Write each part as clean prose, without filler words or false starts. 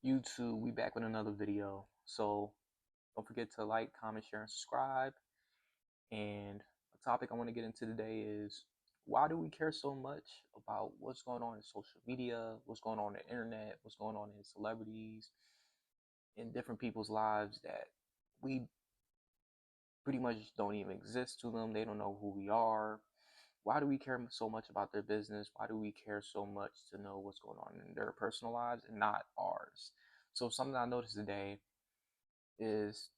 YouTube, we back with another video. So don't forget to like, comment, share, and subscribe. And a topic I want to get into today is why do we care so much about what's going on in social media, what's going on in the internet, what's going on in celebrities, in different people's lives that we pretty much don't even exist to them. They don't know who we are. Why do we care so much about their business? Why do we care so much to know what's going on in their personal lives and not ours? So something I noticed today is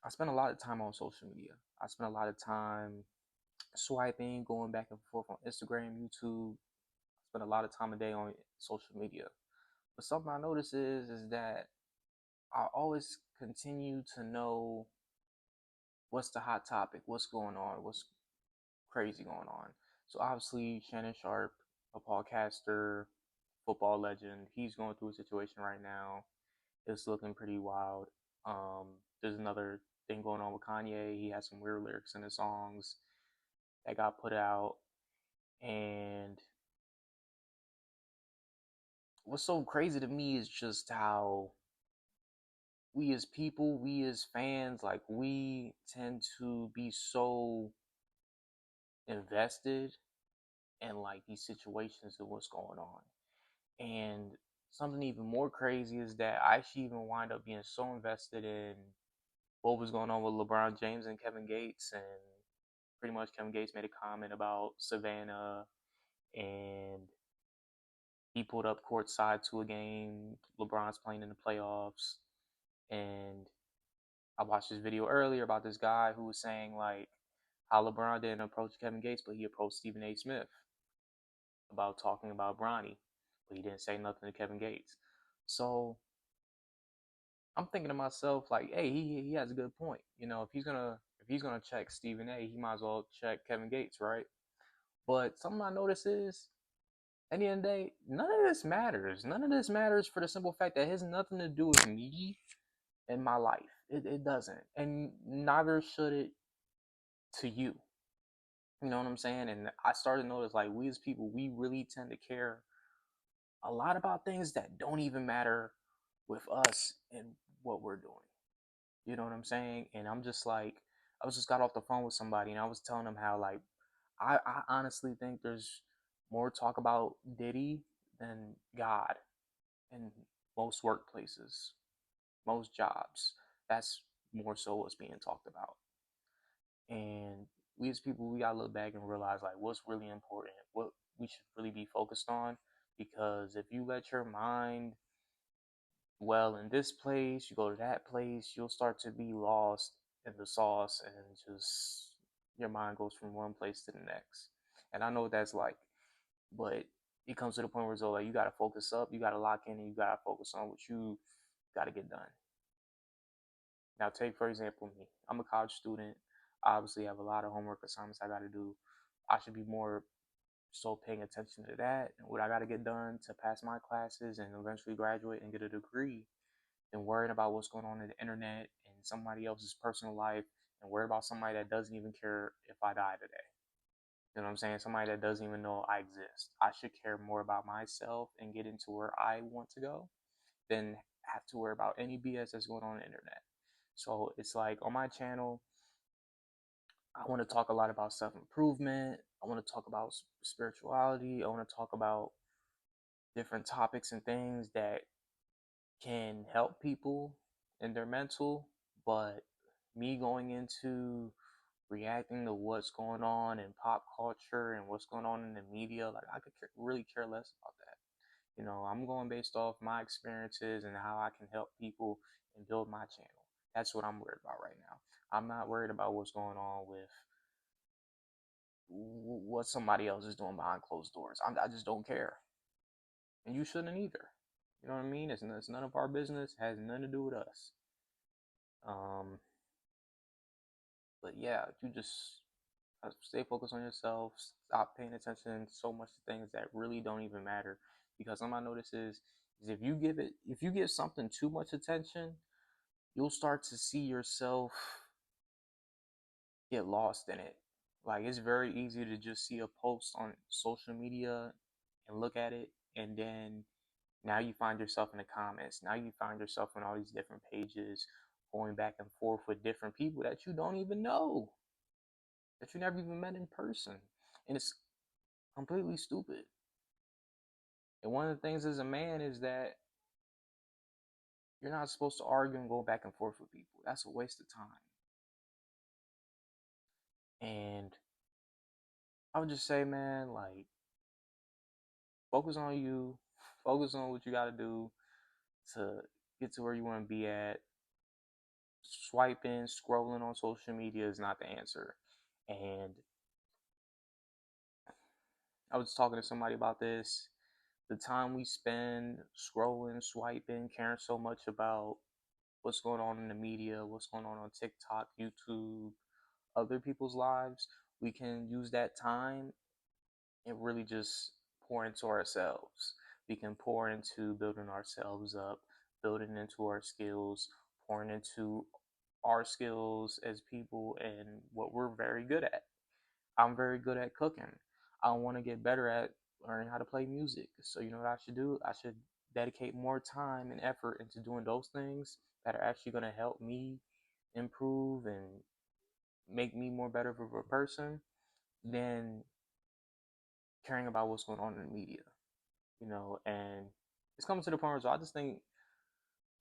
I spend a lot of time on social media. I spend a lot of time swiping, going back and forth on Instagram, YouTube. I spend a lot of time a day on social media. But something I notice is that I always continue to know what's the hot topic, what's going on, what's crazy going on. So obviously Shannon Sharp, a podcaster, football legend, he's going through a situation right now. It's looking pretty wild. There's another thing going on with Kanye. He has some weird lyrics in his songs that got put out. And what's so crazy to me is just how we as people, we as fans, like we tend to be so invested in like these situations and what's going on. And something even more crazy is that I actually even wind up being so invested in what was going on with LeBron James and Kevin Gates. And pretty much Kevin Gates made a comment about Savannah, and he pulled up courtside to a game. LeBron's playing in the playoffs. And I watched this video earlier about this guy who was saying like how LeBron didn't approach Kevin Gates, but he approached Stephen A. Smith about talking about Bronny, but he didn't say nothing to Kevin Gates. So I'm thinking to myself like, hey, he has a good point. You know, if he's gonna check Stephen A, he might as well check Kevin Gates, right? But something I notice is at the end of the day, none of this matters. None of this matters for the simple fact that it has nothing to do with me and my life. It doesn't, and neither should it to you. You know what I'm saying? And I started to notice like we as people, we really tend to care a lot about things that don't even matter with us and what we're doing. You know what I'm saying? And I'm just like, I was just got off the phone with somebody and I was telling them how like I honestly think there's more talk about Diddy than God in most workplaces, most jobs. That's more so what's being talked about. And we as people, we gotta look back and realize like what's really important, what we should really be focused on. Because if you let your mind dwell in this place, you go to that place, you'll start to be lost in the sauce and just your mind goes from one place to the next. And I know what that's like, but it comes to the point where it's like you gotta focus up, you gotta lock in, and you gotta focus on what you gotta get done. Now, take for example me. I'm a college student. I obviously have a lot of homework assignments I gotta do. I should be more so paying attention to that and what I gotta get done to pass my classes and eventually graduate and get a degree than worrying about what's going on in the internet and somebody else's personal life and worry about somebody that doesn't even care if I die today. You know what I'm saying? Somebody that doesn't even know I exist. I should care more about myself and get into where I want to go than have to worry about any BS that's going on the internet. So it's like on my channel, I want to talk a lot about self improvement. I want to talk about spirituality. I want to talk about different topics and things that can help people in their mental. But me going into reacting to what's going on in pop culture and what's going on in the media, like I could really care less about that. You know, I'm going based off my experiences and how I can help people and build my channel. That's what I'm worried about right now. I'm not worried about what's going on with what somebody else is doing behind closed doors. I just don't care, and you shouldn't either. You know what I mean? It's none of our business. It has nothing to do with us. Um, but yeah, you just stay focused on yourself. Stop paying attention so much to things that really don't even matter. Because something I notice is if you give something too much attention, you'll start to see yourself get lost in it. Like it's very easy to just see a post on social media and look at it and then Now you find yourself in the comments. Now you find yourself on all these different pages, going back and forth with different people that you don't even know, that you never even met in person. And it's completely stupid. And one of the things as a man is that you're not supposed to argue and go back and forth with people. That's a waste of time. And I would just say, man, like, focus on you, focus on what you got to do to get to where you want to be at. Swiping, scrolling on social media is not the answer. And I was talking to somebody about this. The time we spend scrolling, swiping, caring so much about what's going on in the media, what's going on TikTok, YouTube, other people's lives, we can use that time and really just pour into ourselves. We can pour into building ourselves up, building into our skills, pouring into our skills as people and what we're very good at. I'm very good at cooking. I want to get better at learning how to play music. So, you know what I should do? I should dedicate more time and effort into doing those things that are actually going to help me improve and make me more better of a person than caring about what's going on in the media, and it's coming to the point where I just think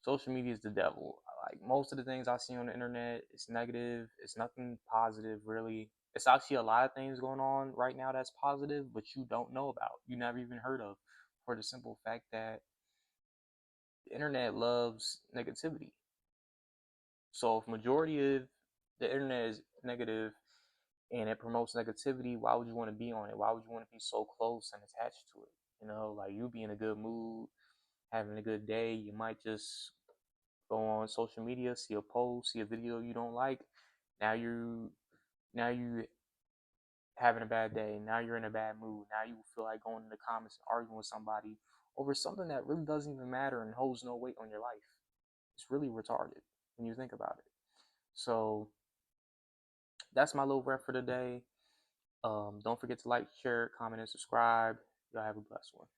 social media is the devil. Like most of the things I see on the internet, it's negative. It's nothing positive, really. It's actually a lot of things going on right now that's positive, but you don't know about. You never even heard of, for the simple fact that the internet loves negativity. So if majority of the internet is negative and it promotes negativity, why would you want to be on it? Why would you want to be so close and attached to it? Like you be in a good mood, having a good day, you might just go on social media, see a post, see a video you don't like. Now you having a bad day. Now you're in a bad mood. Now you feel like going in the comments and arguing with somebody over something that really doesn't even matter and holds no weight on your life. It's really retarded when you think about it. So that's my little rant for today. Don't forget to like, share, comment, and subscribe. Y'all have a blessed one.